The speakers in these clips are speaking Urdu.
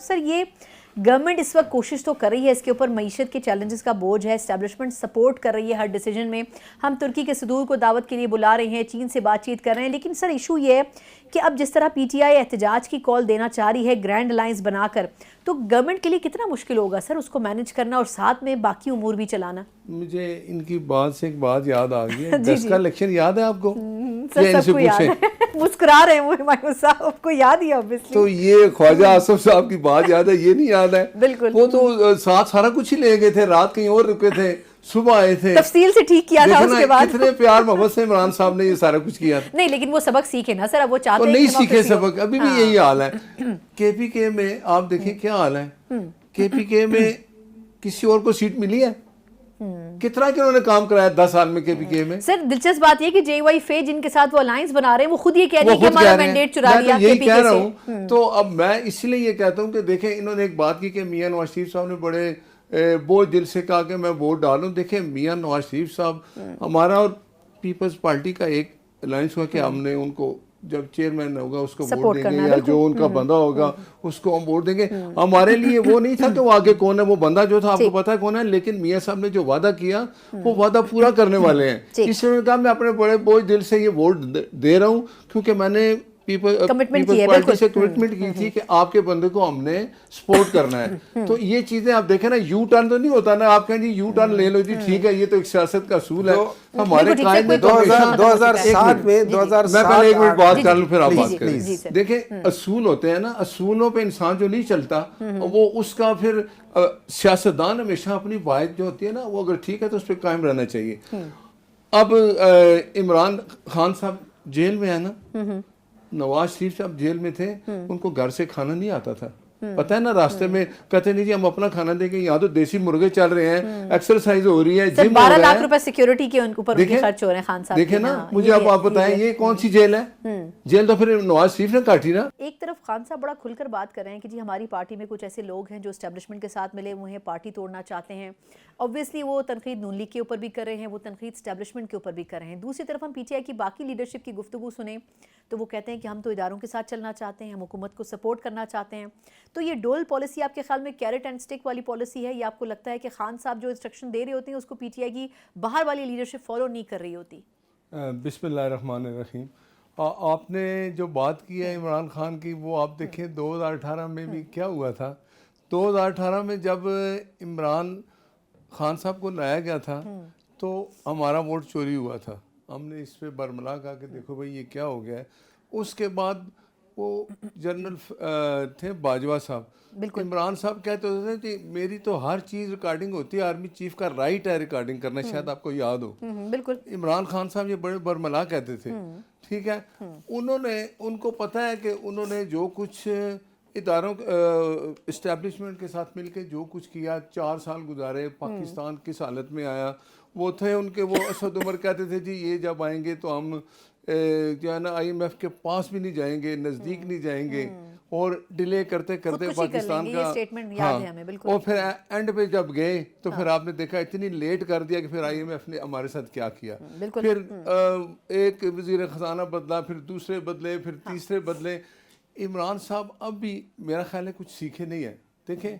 سر یہ گورنمنٹ اس وقت کوشش تو کر رہی ہے اس کے اوپر، معیشت کے چیلنجز کا بوجھ ہے، اسٹیبلشمنٹ سپورٹ کر رہی ہے ہر ڈیسیجن میں، ہم ترکی کے صدور کو دعوت کے لیے بلا رہے ہیں، چین سے بات چیت کر رہے ہیں، لیکن سر ایشو یہ ہے کہ اب جس طرح پی ٹی آئی احتجاج کی کال دینا چاہ رہی ہے گرینڈ الائنس بنا کر، تو گورنمنٹ کے لیے کتنا مشکل ہوگا سر اس کو مینج کرنا اور ساتھ میں باقی امور بھی چلانا؟ مجھے ان کی بات سے ایک بات یاد آ گئی ہے، 10 کا الیکشن یاد ہے آپ کو؟ سر سب کو یاد ہے، مسکرا رہے ہیں وہ ہمایوں صاحب، آپ کو یاد ہی obviously۔ تو یہ خواجہ آصف صاحب کی بات یاد ہے، یہ نہیں یاد ہے؟ بالکل، وہ تو ساتھ سارا کچھ ہی لے گئے تھے، رات کہیں اور رکے تھے، صبح آئے تھے، تفصیل سے ٹھیک کیا تھا اس کے بعد۔ کتنے پیار محبت سے عمران صاحب نے یہ سارا کچھ کیا تھا۔ نہیں لیکن وہ سبق سیکھے نا سر، اب وہ چاہتے تو ہیں نہیں سیکھے سبق، ابھی بھی یہی حال ہے۔ کے پی کے میں آپ دیکھیں کیا حال ہے، کے پی کے میں کسی اور کو سیٹ ملی ہے؟ کتنا کہ انہوں نے کام کرایا 10 سال میں کے پی کے میں۔ سر دلچسپ بات یہ کہ جے وائی فے جن کے ساتھ وہ الائنس بنا رہے ہیں وہ خود یہ کہہ رہے ہیں کہ ہمارا مینڈیٹ چرا لیا کے پی کے سے۔ تو اب میں اس لیے یہ کہتا ہوں کہ دیکھیں انہوں نے ایک بات کی کہ میاں نواز شریف صاحب نے بڑے بہت دل سے کہا کہ میں ووٹ ڈالوں۔ دیکھیں میاں نواز شریف صاحب ہمارا اور پیپلز پارٹی کا ایک الائنس ہوا کہ ہم نے ان کو جب چیئرمین ہوگا اس کو ووٹ دیں گے، یا جو ان کا بندہ ہوگا اس کو ہم ووٹ دیں گے۔ ہمارے لیے وہ نہیں تھا کہ وہ آگے کون ہے، وہ بندہ جو تھا آپ کو پتا ہے کون ہے، لیکن میاں صاحب نے جو وعدہ کیا وہ وعدہ پورا کرنے والے ہیں۔ اس لیے کہا میں اپنے بڑے بوجھ دل سے یہ ووٹ دے رہا ہوں، کیونکہ میں نے پیپلز پارٹی سے کمٹمنٹ کی تھی کہ آپ کے بندے کو ہم نے سپورٹ کرنا ہے۔ تو یہ چیزیں آپ دیکھیں نا، یو ٹرن تو نہیں ہوتا نا، آپ کہیں جی یو ٹرن لے لو جی ٹھیک ہے، یہ تو ایک سیاست کا اصول ہے۔ ہمارے قائد نے 2007 میں میں پہلے ایک منٹ بات کر لوں پھر آپ بات کریں۔ دیکھیں اصول ہوتے ہیں نا، اصولوں پہ انسان جو نہیں چلتا وہ اس کا پھر سیاستدان ہمیشہ اپنی باعث جو ہوتی ہے نا وہ اگر ٹھیک ہے تو اس پہ قائم رہنا چاہیے۔ اب عمران خان صاحب جیل میں ہے نا، نواز شریف صاحب جیل میں تھے، ان کو گھر سے کھانا نہیں آتا تھا، پتہ ہے نا، راستے میں کہتے نہیں جی ہم اپنا کھانا دیں گے، یہاں تو دیسی مرغے چل رہے ہیں، ایکسرسائز ہو رہی ہے، جم ہو رہا ہے۔ 12 لاکھ روپے سیکیورٹی کے اوپر ان کے خرچ ہو رہے ہیں خان صاحب۔ دیکھیں نا، مجھے اب آپ بتائیں یہ کون سی جیل ہے؟ جیل تو پھر نواز شریف نے کاٹی نا۔ ایک طرف خان صاحب بڑا کھل کر بات کر رہے ہیں کہ جی ہماری پارٹی میں کچھ ایسے لوگ ہیں جو اسٹیبلشمنٹ کے ساتھ ملے ہوئے ہیں، پارٹی توڑنا چاہتے ہیں، obviously وہ تنقید نون لیگ کے اوپر بھی کر رہے ہیں، وہ تنقید اسٹیبلشمنٹ کے اوپر بھی کر رہے ہیں۔ دوسری طرف ہم پی ٹی آئی کی باقی لیڈرشپ کی گفتگو سنیں تو وہ کہتے ہیں کہ ہم تو اداروں کے ساتھ چلنا چاہتے ہیں، ہم حکومت کو سپورٹ کرنا چاہتے ہیں۔ تو یہ ڈول پالیسی آپ کے خیال میں کیرٹ اینڈ سٹک والی پالیسی ہے، یا آپ کو لگتا ہے کہ خان صاحب جو انسٹرکشن دے رہے ہوتے ہیں اس کو پی ٹی آئی کی باہر والی لیڈرشپ فالو نہیں کر رہی ہوتی؟ بسم اللہ الرحمن الرحیم۔ آپ نے جو بات کی ہے عمران خان کی، وہ آپ دیکھیں 2018 میں بھی کیا ہوا تھا۔ 2018 میں جب عمران خان صاحب کو لایا گیا تھا تو ہمارا ووٹ چوری ہوا تھا، ہم نے اس پہ برملا کہا کہ دیکھو بھائی یہ کیا ہو گیا ہے۔ اس کے بعد وہ جنرل تھے باجوہ صاحب، عمران صاحب کہتے ہوتے تھے کہ میری تو ہر چیز ریکارڈنگ ہوتی ہے، آرمی چیف کا رائٹ ہے ریکارڈنگ کرنا، شاید آپ کو یاد ہو۔ بالکل عمران خان صاحب یہ بڑے برملا کہتے تھے، ٹھیک ہے۔ ان کو پتہ ہے کہ انہوں نے جو کچھ اداروں اسٹیبلشمنٹ کے ساتھ مل کے جو کچھ کیا، 4 سال گزارے، پاکستان کس حالت میں آیا، وہ تھے ان کے وہ اسد عمر کہتے تھے جی یہ جب آئیں گے تو ہم جو ہے نا آئی ایم ایف کے پاس بھی نہیں جائیں گے، نزدیک نہیں جائیں گے، اور ڈیلے کرتے کرتے پاکستان کا، اور پھر اینڈ پہ جب گئے تو پھر آپ نے دیکھا اتنی لیٹ کر دیا کہ پھر آئی ایم ایف نے ہمارے ساتھ کیا کیا۔ پھر ایک وزیر خزانہ بدلا، پھر دوسرے بدلے، پھر تیسرے بدلے۔ عمران صاحب اب بھی میرا خیال ہے کچھ سیکھے نہیں ہیں۔ دیکھیں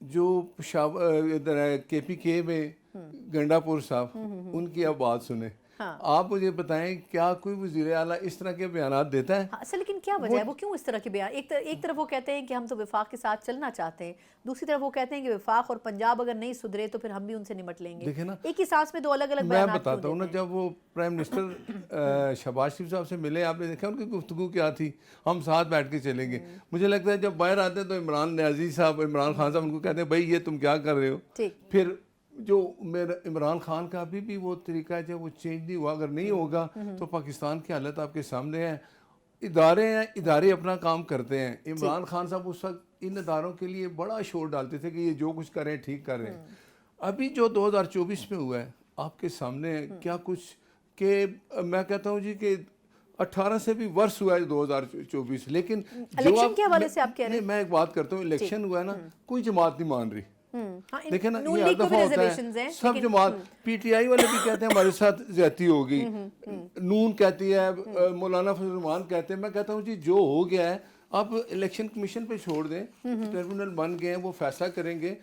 جو ادھر ہے کے پی کے میں گنڈا پور صاحب، ان کی اب بات سنیں، آپ مجھے بتائیں کیا کوئی وزیر اعلیٰ اس طرح کے بیانات دیتا ہے؟ اصل لیکن کیا وجہ ہے، وہ کیوں اس طرح کے بیان؟ ایک طرف وہ کہتے ہیں کہ ہم تو وفاق کے ساتھ چلنا چاہتے ہیں، دوسری طرف وہ کہتے ہیں کہ وفاق اور پنجاب اگر نہیں سدھرے تو پھر ہم بھی ان سے نمٹ لیں گے۔ دیکھیں نا، ایک ہی سانس میں دو الگ الگ بیانات۔ میں بتاتا ہوں نا، جب وہ پرائم منسٹر شہباز شریف صاحب سے ملے، آپ نے دیکھا ان کی گفتگو کیا تھی، ہم ساتھ بیٹھ کے چلیں گے۔ مجھے لگتا ہے جب باہر آتے ہیں تو عمران خان صاحب ان کو کہتے ہیں بھائی یہ تم کیا کر رہے ہو۔ پھر جو میرا عمران خان کا ابھی بھی وہ طریقہ ہے جب وہ چینج نہیں ہوا، اگر نہیں ہوگا تو پاکستان کی حالت آپ کے سامنے ہے۔ ادارے ہیں، ادارے اپنا کام کرتے ہیں۔ عمران خان صاحب اس وقت ان اداروں کے لیے بڑا شور ڈالتے تھے کہ یہ جو کچھ کریں ٹھیک کر رہے ہیں۔ ابھی جو 2024 میں ہوا ہے آپ کے سامنے کیا کچھ، کہ میں کہتا ہوں جی کہ 18 سے بھی ورس ہوا ہے 2024۔ لیکن الیکشن کے حوالے سے آپ کہہ رہے ہیں، میں ایک بات کرتا ہوں، الیکشن ہوا ہے نا، کوئی جماعت نہیں مان رہی۔ دیکھیں نا یہ ہر دفعہ ہوتا ہے، سب جماعت، پی ٹی آئی والے بھی کہتے ہیں ہمارے ساتھ زیادتی ہو گئی، نون کہتی ہے، مولانا فضل الرحمان کہتے ہیں۔ میں کہتا ہوں جی جو ہو گیا ہے آپ الیکشن کمیشن پہ چھوڑ دیں، ٹربیونل بن گئے ہیں وہ فیصلہ کریں گے.